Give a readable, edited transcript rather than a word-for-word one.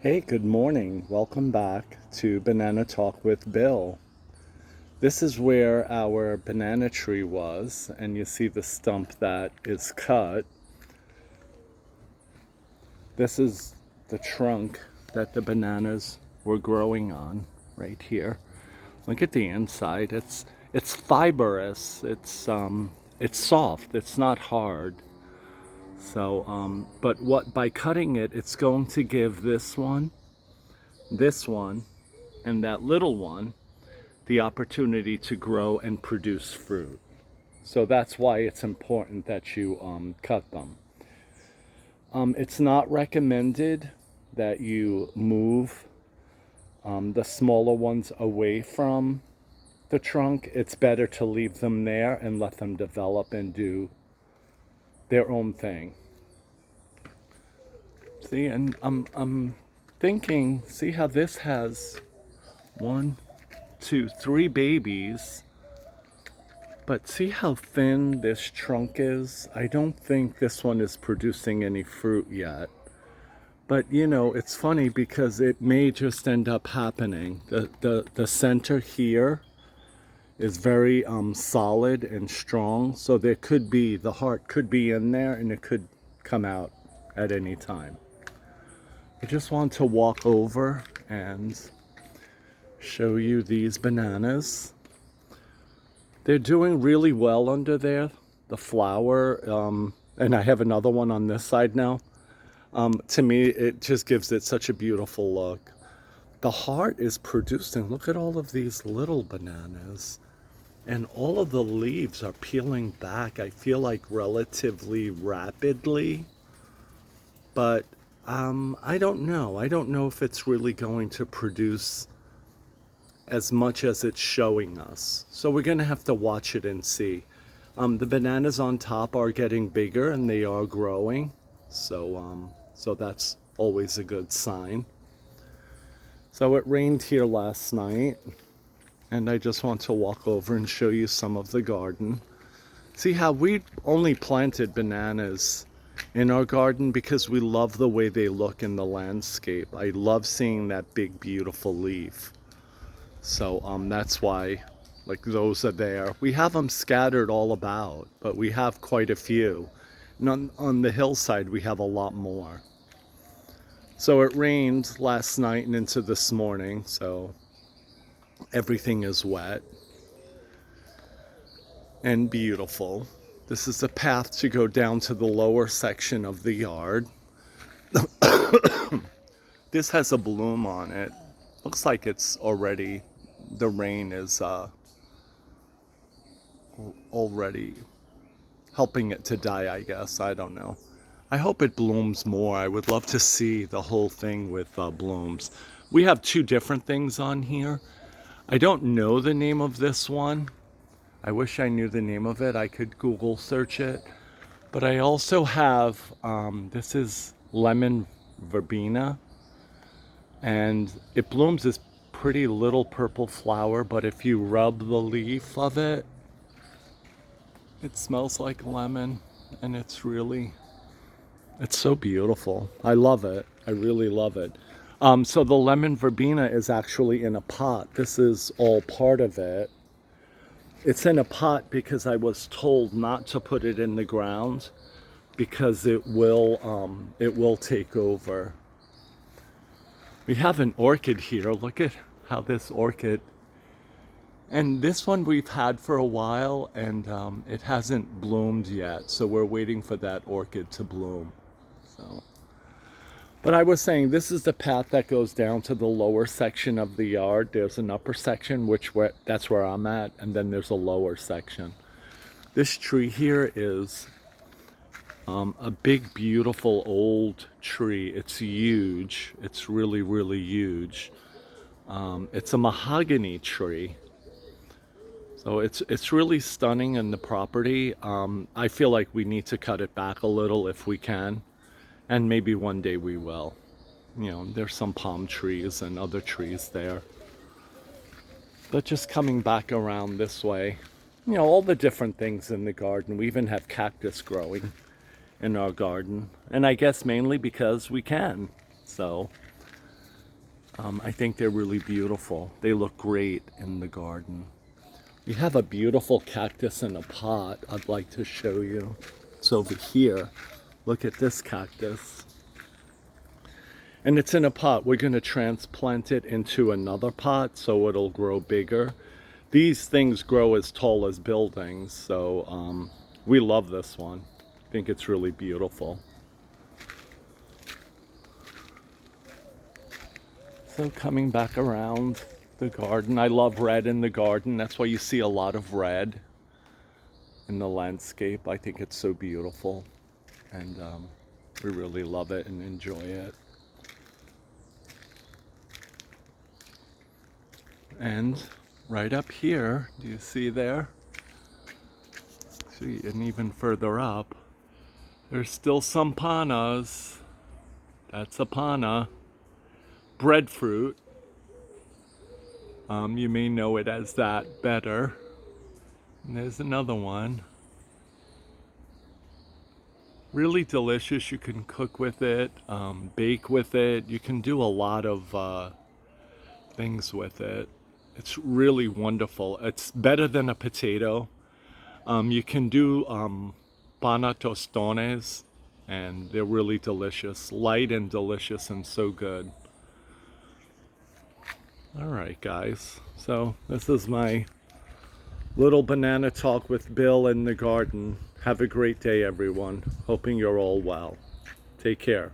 Hey, good morning. Welcome back to Banana Talk with Bill. This is where our banana tree was, and you see the stump that is cut. This is the trunk that the bananas were growing on right here. Look at the inside. It's fibrous. It's soft. It's not hard. But what by cutting it, it's going to give this one, and that little one the opportunity to grow and produce fruit. So that's why it's important that you cut them. It's not recommended that you move the smaller ones away from the trunk. It's better to leave them there and let them develop and do their own thing. See, and I'm thinking, see how this has one, two, three babies. But see how thin this trunk is? I don't think this one is producing any fruit yet. But you know, it's funny because it may just end up happening. The center here is very solid and strong. So there could be, the heart could be in there and it could come out at any time. I just want to walk over and show you these bananas. They're doing really well under there. The flower, and I have another one on this side now. To me, it just gives it such a beautiful look. The heart is producing. Look at all of these little bananas. And all of the leaves are peeling back, I feel like relatively rapidly. But I don't know. I don't know if it's really going to produce as much as it's showing us. So we're going to have to watch it and see. The bananas on top are getting bigger and they are growing. So that's always a good sign. So it rained here last night and I just want to walk over and show you some of the garden. See how we only planted bananas in our garden because we love the way they look in the landscape. I love seeing that big, beautiful leaf. So that's why, like, those are there. We have them scattered all about, but we have quite a few. And on the hillside, we have a lot more. So it rained last night and into this morning, so everything is wet and beautiful. This is the path to go down to the lower section of the yard. This has a bloom on it. Looks like it's already, the rain is already helping it to die, I guess. I don't know. I hope it blooms more. I would love to see the whole thing with blooms. We have two different things on here. I don't know the name of this one. I wish I knew the name of it. I could Google search it. But I also have, this is lemon verbena. And it blooms this pretty little purple flower, but if you rub the leaf of it, it smells like lemon, and it's so beautiful. I love it. I really love it. So the lemon verbena is actually in a pot. This is all part of it. It's in a pot because I was told not to put it in the ground because it will take over. We have an orchid here. Look at how this orchid, and this one we've had for a while, and it hasn't bloomed yet. So we're waiting for that orchid to bloom. So, but I was saying this is the path that goes down to the lower section of the yard. There's an upper section, that's where I'm at, and then there's a lower section. This tree here is a big, beautiful old tree. It's huge. It's really, really huge. It's a mahogany tree. So it's really stunning in the property. I feel like we need to cut it back a little if we can. And maybe one day we will. You know, there's some palm trees and other trees there. But just coming back around this way, you know, all the different things in the garden. We even have cactus growing in our garden, and I guess mainly because we can. So I think they're really beautiful. They look great in the garden. We have a beautiful cactus in a pot I'd like to show you. It's over here. Look at this cactus. And it's in a pot. We're going to transplant it into another pot so it'll grow bigger. These things grow as tall as buildings, so we love this one. I think it's really beautiful. So coming back around the garden, I love red in the garden. That's why you see a lot of red in the landscape. I think it's so beautiful, and we really love it and enjoy it. And right up here, do you see there? See, and even further up, there's still some panas. That's a pana. Breadfruit. You may know it as that better. And there's another one. Really delicious. You can cook with it, bake with it. You can do a lot of things with it. It's really wonderful. It's better than a potato. You can do pana tostones, and they're really delicious. Light and delicious and so good. Alright guys, so this is my little banana talk with Bill in the garden. Have a great day everyone. Hoping you're all well. Take care.